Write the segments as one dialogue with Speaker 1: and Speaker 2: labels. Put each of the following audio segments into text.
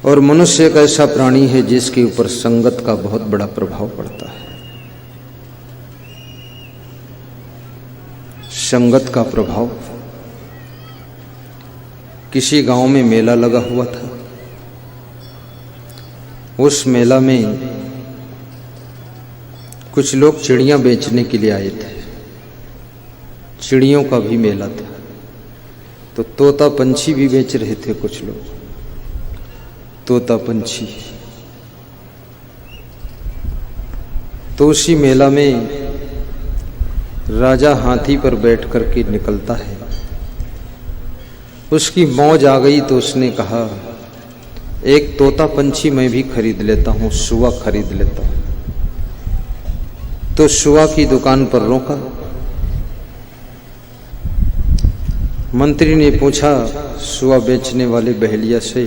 Speaker 1: और मनुष्य एक ऐसा प्राणी है जिसके ऊपर संगत का बहुत बड़ा प्रभाव पड़ता है। संगत का प्रभाव। किसी गांव में मेला लगा हुआ था। उस मेला में कुछ लोग चिड़ियां बेचने के लिए आए थे। चिड़ियों का भी मेला था, तो तोता पंछी भी बेच रहे थे कुछ लोग। तोता पंछी। तो उसी मेला में राजा हाथी पर बैठ कर के निकलता है। उसकी मौज आ गई तो उसने कहा, एक तोता पंछी मैं भी खरीद लेता हूं, सुआ खरीद लेता हूं। तो सुआ की दुकान पर रोका। मंत्री ने पूछा सुआ बेचने वाले बहेलिया से,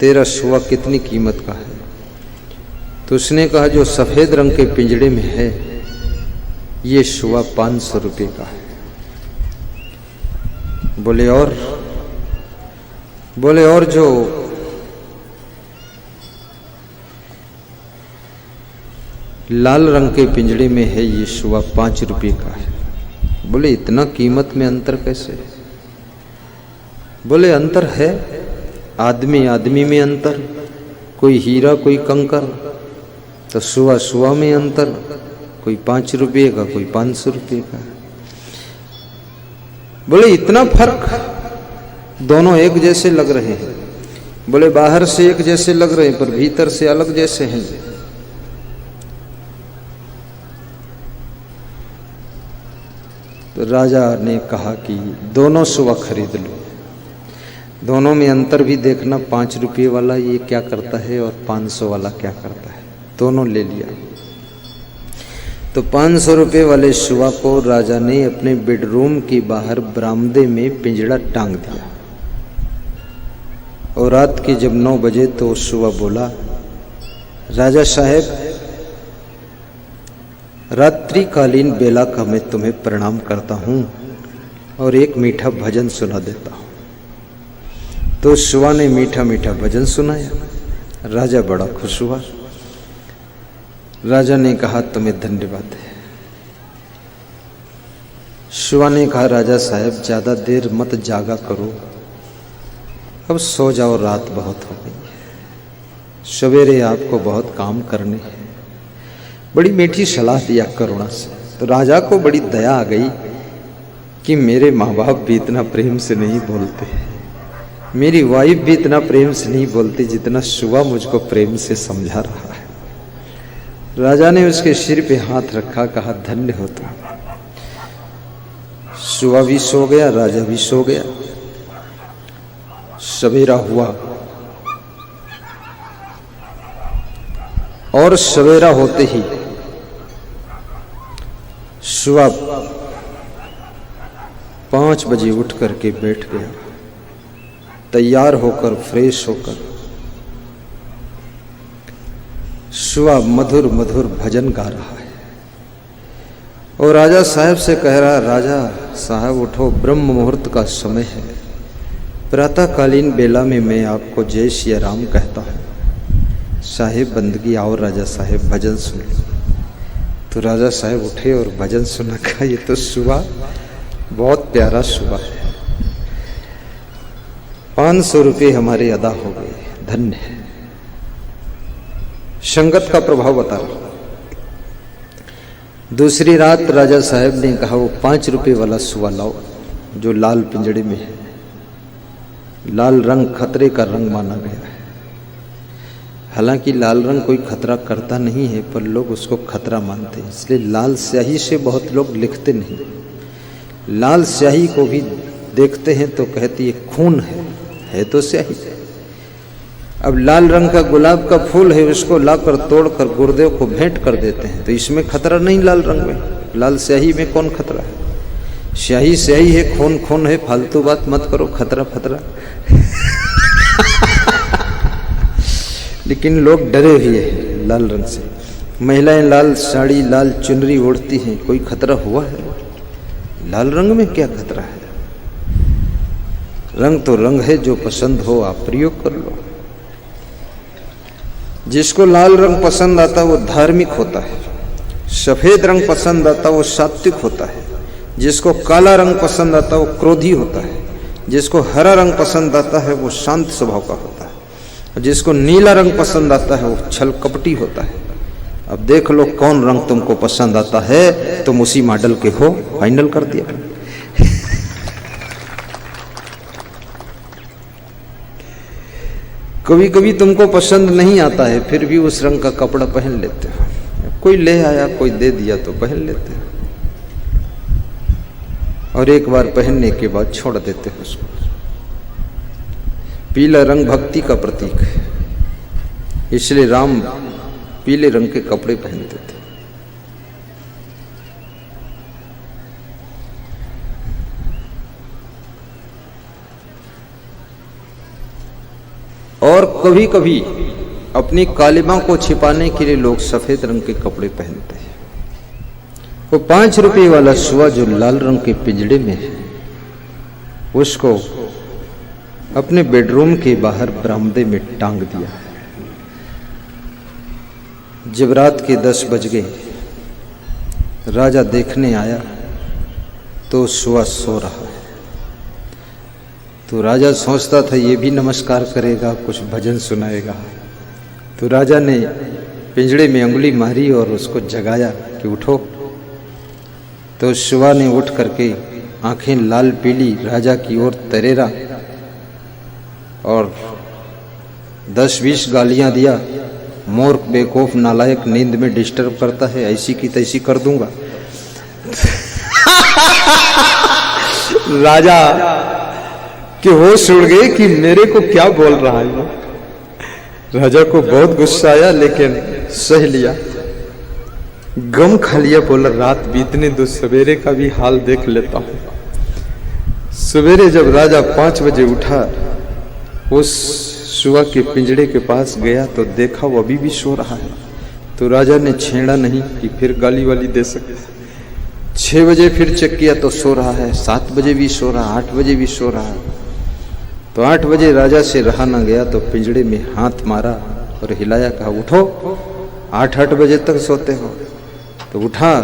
Speaker 1: तेरा सुआ कितनी कीमत का है? तो उसने कहा, जो सफेद रंग के पिंजड़े में है ये सुआ 500 रुपये का है। बोले और जो लाल रंग के पिंजड़े में है ये सुआ 5 रुपये का है। बोले इतना कीमत में अंतर कैसे? बोले अंतर है, आदमी आदमी में अंतर, कोई हीरा कोई कंकर। तो सुआ सुआ में अंतर, कोई 5 रुपये का कोई 500 रुपये का। बोले इतना फर्क? दोनों एक जैसे लग रहे हैं। बोले बाहर से एक जैसे लग रहे हैं पर भीतर से अलग जैसे हैं। तो राजा ने कहा कि दोनों सुआ खरीद लो। दोनों में अंतर भी देखना, 5 रुपये वाला ये क्या करता है और 500 वाला क्या करता है। दोनों ले लिया। तो 500 रुपये वाले सुआ को राजा ने अपने बेडरूम के बाहर बरामदे में पिंजड़ा टांग दिया। और रात के जब 9 बजे तो सुआ बोला, राजा साहब रात्रिकालीन बेला का मैं तुम्हें प्रणाम करता हूं और एक मीठा भजन सुना देता हूं। तो सुआ ने मीठा मीठा भजन सुनाया। राजा बड़ा खुश हुआ। राजा ने कहा, तुम्हें धन्यवाद है। सुआ ने कहा, राजा साहब ज्यादा देर मत जागा करो, अब सो जाओ, रात बहुत हो गई है, सवेरे आपको बहुत काम करने हैं। बड़ी मीठी सलाह दिया करुणा से। तो राजा को बड़ी दया आ गई कि मेरे माँ बाप भी इतना प्रेम से नहीं बोलते, मेरी वाइफ भी इतना प्रेम से नहीं बोलती जितना सुआ मुझको प्रेम से समझा रहा है। राजा ने उसके सिर पे हाथ रखा, कहा धन्य हो तुम। सुआ भी सो गया, राजा भी सो गया। सवेरा हुआ और सवेरा होते ही सुआ 5 बजे उठ करके बैठ गया, तैयार होकर फ्रेश होकर। सुआ मधुर मधुर भजन गा रहा है और राजा साहब से कह रहा, राजा साहब उठो, ब्रह्म मुहूर्त का समय है। प्रातःकालीन बेला में मैं आपको जय श्री राम कहता हूँ। साहेब बंदगी आओ राजा साहेब भजन सुन लो। तो राजा साहब उठे और भजन सुना। का ये तो सुआ बहुत प्यारा सुआ है। 500 रुपये हमारे अदा हो गए, धन्य है। संगत का प्रभाव बता रहा। दूसरी रात राजा साहब ने कहा, वो 5 रुपये वाला सुआ लाओ जो लाल पिंजड़े में है। लाल रंग खतरे का रंग माना गया है। हालांकि लाल रंग कोई खतरा करता नहीं है, पर लोग उसको खतरा मानते हैं, इसलिए लाल स्याही से बहुत लोग लिखते नहीं। लाल स्याही को भी देखते हैं तो कहती है खून है तो स्याही। अब लाल रंग का गुलाब का फूल है, उसको लाकर तोड़कर गुरुदेव को भेंट कर देते हैं, तो इसमें खतरा नहीं। लाल रंग में, लाल स्याही में कौन खतरा है? स्याही स्याही है, खून खून है, फालतू बात मत करो, खतरा फतरा। लेकिन लोग डरे हुए हैं लाल रंग से। महिलाएं लाल साड़ी लाल चुनरी ओढ़ती हैं, कोई खतरा हुआ है? लाल रंग में क्या खतरा है? रंग तो रंग है, जो पसंद हो आप प्रयोग कर लो। जिसको लाल रंग पसंद आता वो धार्मिक होता है, सफेद रंग पसंद आता वो सात्विक होता है, जिसको काला रंग पसंद आता वो क्रोधी होता है, जिसको हरा रंग पसंद आता है वो शांत स्वभाव का होता है, और जिसको नीला रंग पसंद आता है वो छल कपटी होता है। अब देख लो कौन रंग तुमको पसंद आता है, तुम उसी मॉडल के हो, फाइनल कर दिया। कभी कभी तुमको पसंद नहीं आता है फिर भी उस रंग का कपड़ा पहन लेते हो, कोई ले आया कोई दे दिया तो पहन लेते हो, और एक बार पहनने के बाद छोड़ देते हो उसको। पीला रंग भक्ति का प्रतीक है, इसलिए राम पीले रंग के कपड़े पहनते थे। और कभी कभी अपनी कालिमा को छिपाने के लिए लोग सफेद रंग के कपड़े पहनते हैं। वो 5 रुपए वाला सुआ जो लाल रंग के पिंजड़े में है, उसको अपने बेडरूम के बाहर बरामदे में टांग दिया। जब रात के 10 बज गए, राजा देखने आया तो सुआ सो रहा है। तो राजा सोचता था ये भी नमस्कार करेगा, कुछ भजन सुनाएगा। तो राजा ने पिंजड़े में अंगुली मारी और उसको जगाया कि उठो। तो सुआ ने उठ करके आंखें लाल पीली राजा की ओर तरेरा और 10-20 गालियां दिया। मूर्ख, बेवकूफ, नालायक, नींद में डिस्टर्ब करता है, ऐसी की तैसी कर दूंगा। राजा के होश उड़ गए कि मेरे को क्या बोल रहा है। राजा को बहुत गुस्सा आया लेकिन सह लिया, गम खा लिया। बोला रात बीतने दो, सवेरे का भी हाल देख लेता हूं। सवेरे जब राजा 5 बजे उठा, उस सुआ के पिंजड़े के पास गया तो देखा वो अभी भी सो रहा है। तो राजा ने छेड़ा नहीं कि फिर गाली वाली दे सके। 6 बजे फिर चेक किया तो सो रहा है, 7 बजे भी सो रहा, 8 बजे भी सो रहा है। तो 8 बजे राजा से रहा ना गया तो पिंजड़े में हाथ मारा और हिलाया, कहा उठो, 8 बजे तक सोते हो। तो उठा,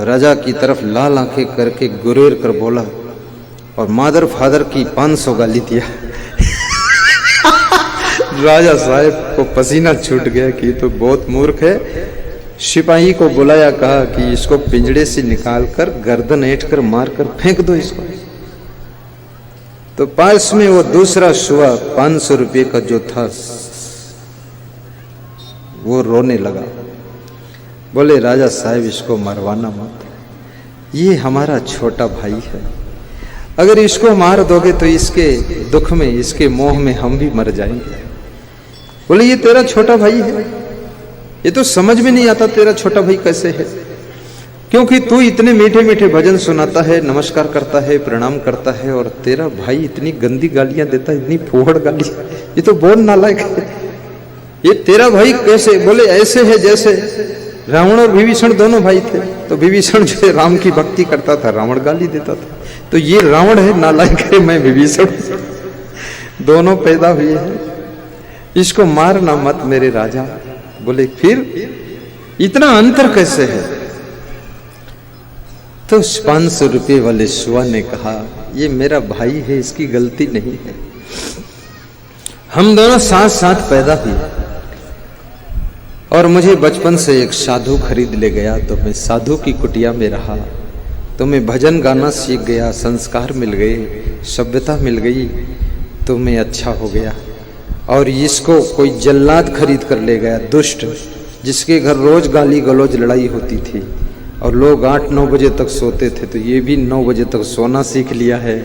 Speaker 1: राजा की तरफ लाल आंखें करके गुरेर कर बोला और मादर फादर की 500 गाली दिया। राजा साहब को पसीना छूट गया कि तो बहुत मूर्ख है। सिपाही को बुलाया, कहा कि इसको पिंजड़े से निकालकर गर्दन ऐंठ कर मार कर फेंक दो इसको। तो पास में वो दूसरा सुआ 500 रुपये का जो था वो रोने लगा। बोले राजा साहब इसको मरवाना मत, ये हमारा छोटा भाई है, अगर इसको मार दोगे तो इसके दुख में, इसके मोह में हम भी मर जाएंगे। बोले ये तेरा छोटा भाई है, ये तो समझ में नहीं आता तेरा छोटा भाई कैसे है, क्योंकि तू इतने मीठे मीठे भजन सुनाता है, नमस्कार करता है, प्रणाम करता है, और तेरा भाई इतनी गंदी गालियां देता है, इतनी फूहड़ गाली, ये तो बहुत नालायक है। ये तेरा भाई कैसे? बोले ऐसे है जैसे रावण और विभीषण दोनों भाई थे। तो विभीषण जो है राम की भक्ति करता था, रावण गाली देता था। तो ये रावण है, नालायक है, मैं विभीषण, दोनों पैदा हुए हैं, इसको मारना मत मेरे राजा। बोले फिर इतना अंतर कैसे है? तो 500 रुपये वाले सुआ ने कहा ये मेरा भाई है, इसकी गलती नहीं है, हम दोनों साथ साथ पैदा हुए और मुझे बचपन से एक साधु खरीद ले गया, तो मैं साधु की कुटिया में रहा, तो मैं भजन गाना सीख गया, संस्कार मिल गए, सभ्यता मिल गई, तो मैं अच्छा हो गया। और इसको कोई जल्लाद खरीद कर ले गया, दुष्ट, जिसके घर रोज गाली गलौज लड़ाई होती थी और लोग 8-9 बजे तक सोते थे, तो ये भी 9 बजे तक सोना सीख लिया है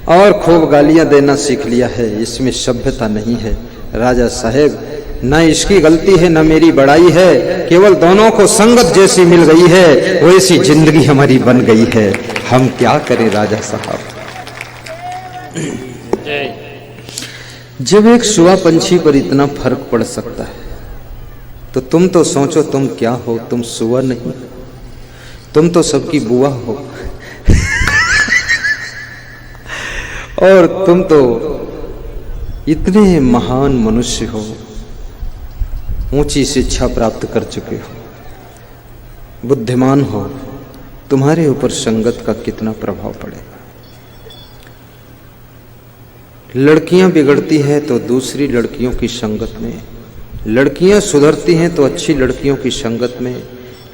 Speaker 1: और खूब गालियां देना सीख लिया है। इसमें सभ्यता नहीं है। राजा साहेब, न इसकी गलती है न मेरी बड़ाई है, केवल दोनों को संगत जैसी मिल गई है, वैसी जिंदगी हमारी बन गई है, हम क्या करें राजा साहब। जब एक सुआ पंछी पर इतना फर्क पड़ सकता है तो तुम तो सोचो तुम क्या हो, तुम सुआ नहीं, तुम तो सबकी बुआ हो। और तुम तो इतने महान मनुष्य हो ऊंची शिक्षा प्राप्त कर चुके हो, बुद्धिमान हो, तुम्हारे ऊपर संगत का कितना प्रभाव पड़ेगा। लड़कियां बिगड़ती हैं तो दूसरी लड़कियों की संगत में, लड़कियां सुधरती हैं तो अच्छी लड़कियों की संगत में,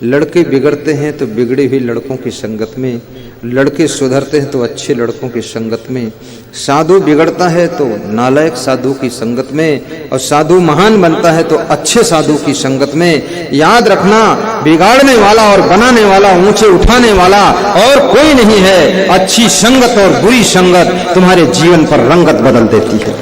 Speaker 1: लड़के बिगड़ते हैं तो बिगड़े हुए लड़कों की संगत में, लड़के सुधरते हैं तो अच्छे लड़कों की संगत में, साधु बिगड़ता है तो नालायक साधु की संगत में, और साधु महान बनता है तो अच्छे साधु की संगत में। याद रखना, बिगाड़ने वाला और बनाने वाला, ऊंचे उठाने वाला और कोई नहीं है। अच्छी संगत और बुरी संगत तुम्हारे जीवन पर रंगत बदल देती है।